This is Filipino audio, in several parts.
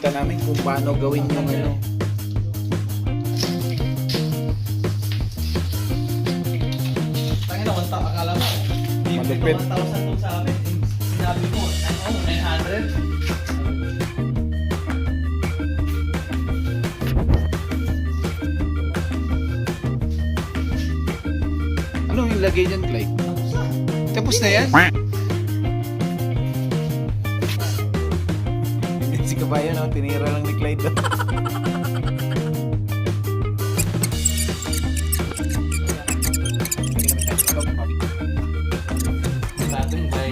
Ipapakita namin kung paano gawin yung ano. Tangin na, akala mo. Malupit. 1,000 to sa amin. Sinabi mo, 900? Ano yung lagay dyan, Clyde? Tapos na yan? Si Kabayan, no? Tinira lang ni Clyde.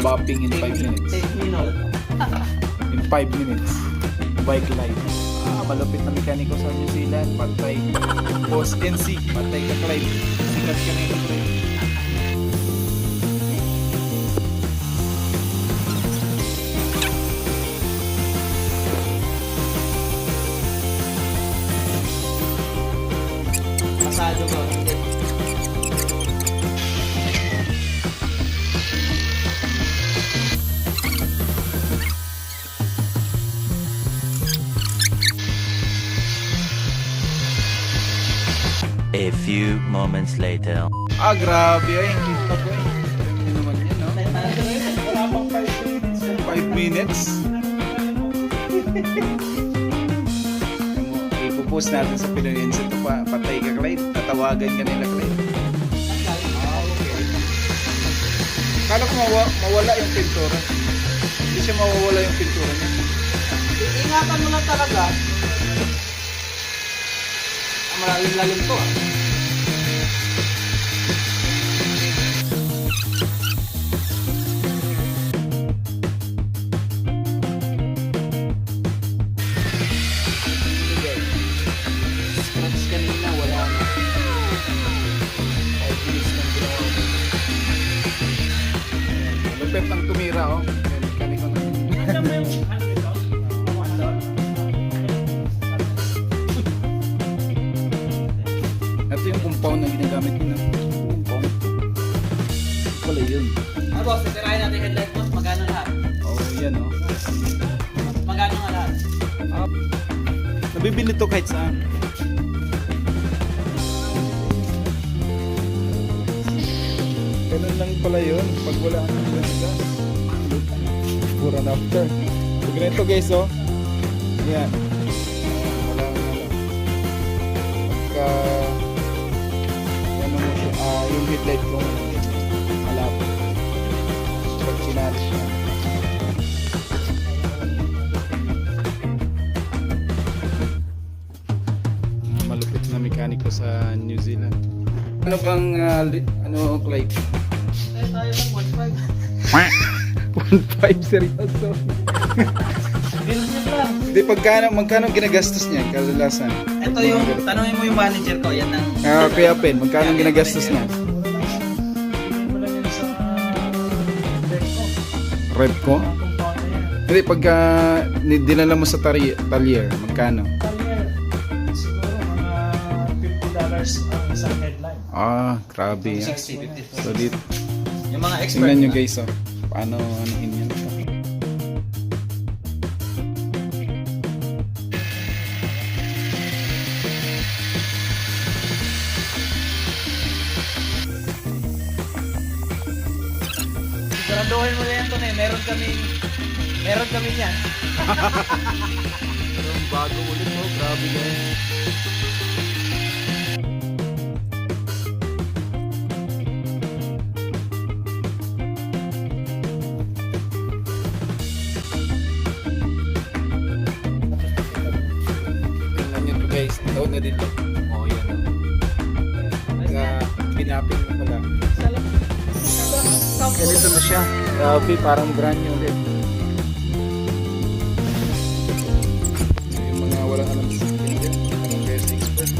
Bopping in 5 minutes. In 5 minutes. Bike life. Malupit na mekaniko sa New Zealand. Patay. Boss NC. Patay ka, Clyde. Sikat ka na yung Clyde. Pasado ko. A few moments later. Grabe ay. Kita ko eh. Hindi naman yan, no? Wala pang 5 minutes. 5 minutes. Ipopost natin sa Pinoyens ito pa. Patay ka, Clyde. Tatawagan ka nila, Clyde. Okay. Kala ko mawala yung pintura. Hindi siya mawawala yung pintura niya. Ingatan mo lang talaga. Malalim-lalim to ah. Scratch kanina, wala na. 5 minutes lang ginawa. Lupit ng tumira, oh. Mekaniko na. Alam mo yung Ito yung compound na ginagamit nila. Compound. Wala yun. boss, titirahin natin headlight boss, magano lahat? Yan, oh. Magano nga lahat? Nabibili to kahit saan. Ganun lang pala yun. Pag wala ang gas. Before and after. So, ganito guys, oh. Yan. Wala ang ano. Pagka ano mo siya, yung headlight ko malabo. Pag sinari siya. Malupit na mekaniko sa New Zealand. Ano bang ano, Clyde? Tayo lang, 1.5. 1.5 seryoso. Bill niya lang. Hindi, magkano ginagastos niya kalalasan? Ito yung, tanongin mo yung manager ko, yan ang... Kuya Pen, magkano ginagastos niya? Tingnan mo lang yan sa Repco. Repco? Compound na yan. Hindi, pagka dinala mo sa talyer, magkano? Talyer, siguro mga $50 ang isang headline. Grabe. 60, 50. So, dito, Yung mga expert tingnan nyo na. guys, oh. Paano anuhin yan? Siguraduhin mo na yan, Tone. Meron kami yan. Pero bago ulit, oh. Grabe guys. Guys, tawag na dito. Yan. Pinapin mo pala. Ganito na siya. Grabe, parang brand new ulit. So, yung mga walang alam sa Pilipinas, mga guys expert.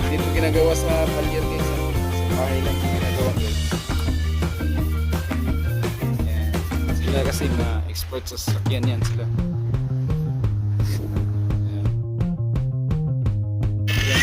Dito ginagawa sa palyer guys. Sa bahay lang ginagawa guys. Sila kasi na expert sa sasakyan yan sila. Ayan. Ayan.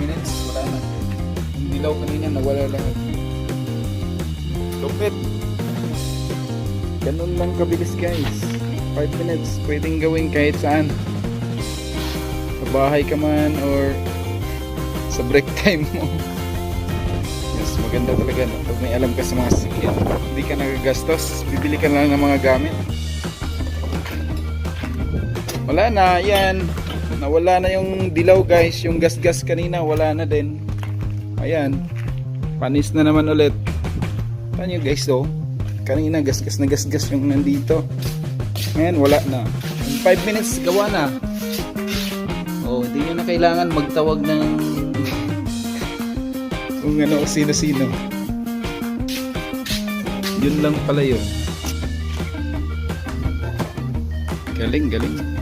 minutes, wala na. Yung dilaw kanina, nawala lahat. Lupit. Ganun lang kabilis guys. 5 minutes, pwedeng gawin kahit saan. Sa bahay ka man or sa break time mo. Yes, maganda talaga no? Pag may alam ka sa mga sasakyan, hindi ka nagagastos, bibili ka lang ng mga gamit. Wala na, yan. Nawala na yung dilaw guys, yung gas-gas kanina, wala na din. Ayan, panis na naman ulit. Paano nyo guys oh? Kanina gas-gas na gas-gas yung nandito. Ngayon wala na. In 5 minutes gawa na. Oh, hindi nyo na kailangan magtawag ng kung ano sino-sino. Yun lang pala yun. Galing, galing.